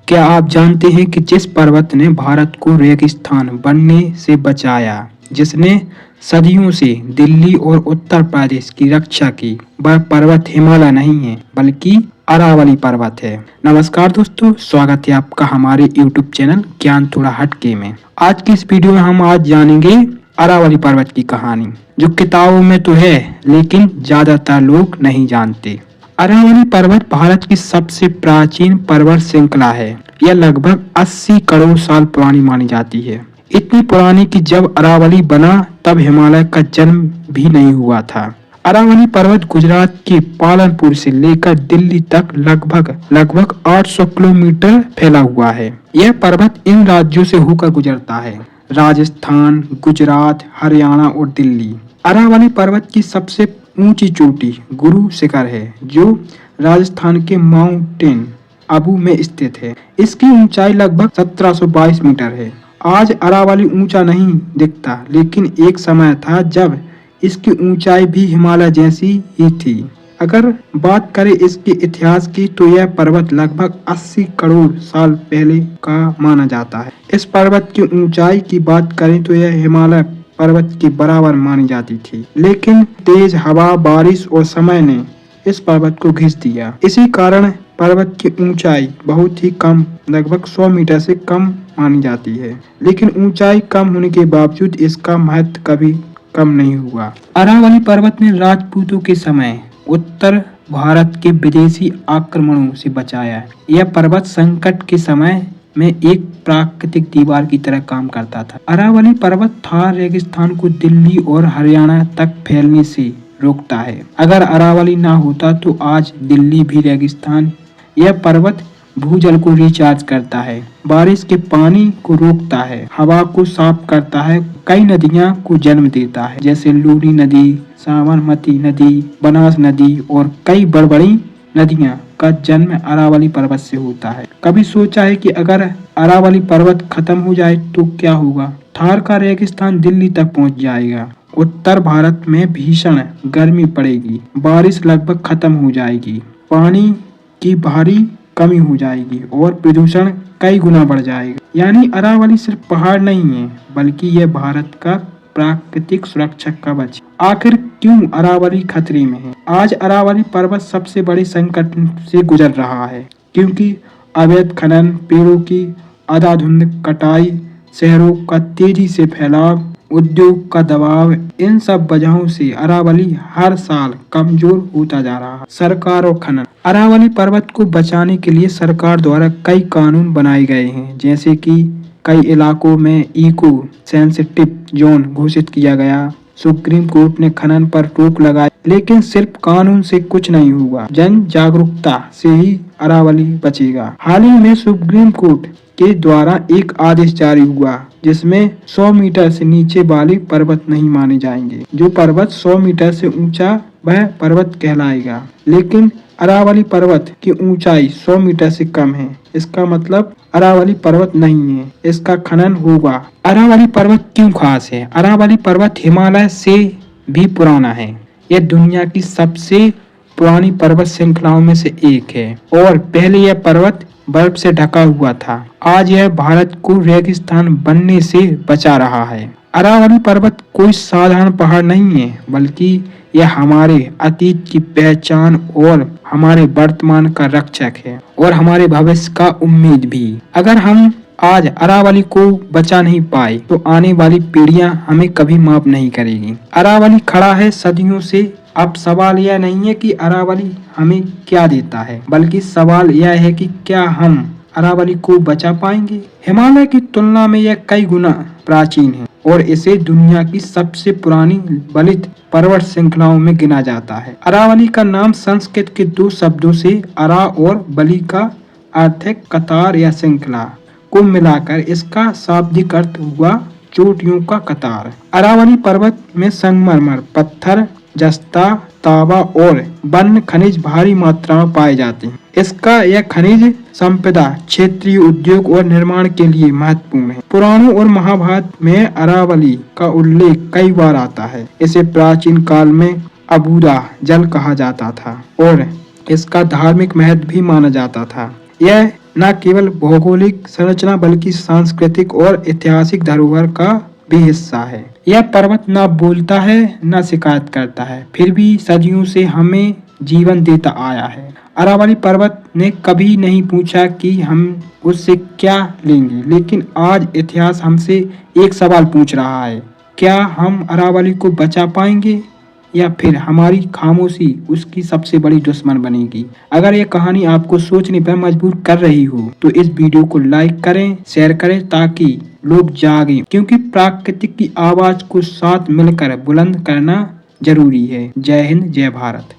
क्या आप जानते हैं कि जिस पर्वत ने भारत को रेगिस्तान बनने से बचाया, जिसने सदियों से दिल्ली और उत्तर प्रदेश की रक्षा की, वह पर्वत हिमालय नहीं है बल्कि अरावली पर्वत है। नमस्कार दोस्तों, स्वागत है आपका हमारे YouTube चैनल ज्ञान थोड़ा हटके में। आज की इस वीडियो में हम आज जानेंगे अरावली पर्वत की कहानी, जो किताबों में तो है लेकिन ज्यादातर लोग नहीं जानते। अरावली पर्वत भारत की सबसे प्राचीन पर्वत श्रृंखला है। यह लगभग 80 करोड़ साल पुरानी मानी जाती है। इतनी पुरानी कि जब अरावली बना तब हिमालय का जन्म भी नहीं हुआ था। अरावली पर्वत गुजरात के पालनपुर से लेकर दिल्ली तक लगभग 800 किलोमीटर फैला हुआ है। यह पर्वत इन राज्यों से होकर गुजरता है: राजस्थान, गुजरात, हरियाणा और दिल्ली। अरावली पर्वत की सबसे ऊंची चोटी गुरु शिखर है, जो राजस्थान के माउंटेन आबू में स्थित है। इसकी ऊंचाई लगभग 1722 मीटर है। आज अरावली ऊंचा नहीं दिखता, लेकिन एक समय था जब इसकी ऊंचाई भी हिमालय जैसी ही थी। अगर बात करें इसके इतिहास की, तो यह पर्वत लगभग 80 करोड़ साल पहले का माना जाता है। इस पर्वत की ऊंचाई की बात करें तो यह हिमालय पर्वत के बराबर मानी जाती थी, लेकिन तेज हवा, बारिश और समय ने इस पर्वत को घिस दिया। इसी कारण पर्वत की ऊंचाई बहुत ही कम, लगभग 100 मीटर से कम मानी जाती है। लेकिन ऊंचाई कम होने के बावजूद इसका महत्व कभी कम नहीं हुआ। अरावली पर्वत ने राजपूतों के समय उत्तर भारत के विदेशी आक्रमणों से बचाया। यह पर्वत संकट के समय में एक प्राकृतिक दीवार की तरह काम करता था। अरावली पर्वत थार रेगिस्तान को दिल्ली और हरियाणा तक फैलने से रोकता है। अगर अरावली ना होता तो आज दिल्ली भी रेगिस्तान। यह पर्वत भूजल को रिचार्ज करता है, बारिश के पानी को रोकता है, हवा को साफ करता है, कई नदियां को जन्म देता है, जैसे लूनी नदी, साबरमती नदी, बनास नदी और कई बड़ी नदियां का जन्म अरावली पर्वत से होता है। कभी सोचा है कि अगर अरावली पर्वत खत्म हो जाए तो क्या होगा? थार का रेगिस्तान दिल्ली तक पहुंच जाएगा, उत्तर भारत में भीषण गर्मी पड़ेगी, बारिश लगभग खत्म हो जाएगी, पानी की भारी कमी हो जाएगी और प्रदूषण कई गुना बढ़ जाएगा। यानी अरावली सिर्फ पहाड़ नहीं है, बल्कि यह भारत का प्राकृतिक सुरक्षा कवच। आखिर क्यों अरावली खतरे में है? आज अरावली पर्वत सबसे बड़े संकट से गुजर रहा है, क्योंकि अवैध खनन, पेड़ों की अंधाधुंध कटाई, शहरों का तेजी से फैलाव, उद्योग का दबाव, इन सब वजहों से अरावली हर साल कमजोर होता जा रहा है। सरकार और खनन। अरावली पर्वत को बचाने के लिए सरकार द्वारा कई कानून बनाए गए हैं, जैसे कि कई इलाकों में इको सेंसिटिव जोन घोषित किया गया। सुप्रीम कोर्ट ने खनन पर रोक लगाई, लेकिन सिर्फ कानून से कुछ नहीं हुआ, जन जागरूकता से ही अरावली बचेगा। हाल ही में सुप्रीम कोर्ट के द्वारा एक आदेश जारी हुआ, जिसमें 100 मीटर से नीचे वाले पर्वत नहीं माने जाएंगे। जो पर्वत 100 मीटर से ऊंचा वह पर्वत कहलाएगा। लेकिन अरावली पर्वत की ऊंचाई 100 मीटर से कम है, इसका मतलब अरावली पर्वत नहीं है, इसका खनन होगा। अरावली पर्वत क्यों खास है? अरावली पर्वत हिमालय से भी पुराना है। यह दुनिया की सबसे पुरानी पर्वत श्रृंखलाओं में से एक है और पहले यह पर्वत बर्फ से ढका हुआ था। आज यह भारत को रेगिस्तान बनने से बचा रहा है। अरावली पर्वत कोई साधारण पहाड़ नहीं है, बल्कि यह हमारे अतीत की पहचान और हमारे वर्तमान का रक्षक है और हमारे भविष्य का उम्मीद भी। अगर हम आज अरावली को बचा नहीं पाए तो आने वाली पीढ़ियां हमें कभी माफ नहीं करेगी। अरावली खड़ा है सदियों से। अब सवाल यह नहीं है कि अरावली हमें क्या देता है, बल्कि सवाल यह है कि क्या हम अरावली को बचा पाएंगे। हिमालय की तुलना में यह कई गुना प्राचीन है और इसे दुनिया की सबसे पुरानी बलित पर्वत श्रृंखलाओं में गिना जाता है। अरावली का नाम संस्कृत के दो शब्दों से अरा और बलि का अर्थ है कतार या श्रृंखला को मिलाकर इसका शाब्दिक अर्थ हुआ चोटियों का कतार। अरावली पर्वत में संगमरमर, पत्थर, जस्ता, तांबा और वन्य खनिज भारी मात्रा में पाए जाते हैं। इसका यह खनिज संपदा क्षेत्रीय उद्योग और निर्माण के लिए महत्वपूर्ण है। पुराणों और महाभारत में अरावली का उल्लेख कई बार आता है। इसे प्राचीन काल में अबूदा जल कहा जाता था और इसका धार्मिक महत्व भी माना जाता था। यह न केवल भौगोलिक संरचना बल्कि सांस्कृतिक और ऐतिहासिक धरोहर का भी हिस्सा है। यह पर्वत न बोलता है न शिकायत करता है, फिर भी सदियों से हमें जीवन देता आया है। अरावली पर्वत ने कभी नहीं पूछा कि हम उससे क्या लेंगे, लेकिन आज इतिहास हमसे एक सवाल पूछ रहा है, क्या हम अरावली को बचा पाएंगे या फिर हमारी खामोशी उसकी सबसे बड़ी दुश्मन बनेगी। अगर ये कहानी आपको सोचने पर मजबूर कर रही हो तो इस वीडियो को लाइक करें, शेयर करें ताकि लोग जागें, क्योंकि प्राकृतिक की आवाज को साथ मिलकर बुलंद करना जरूरी है। जय हिंद, जय भारत।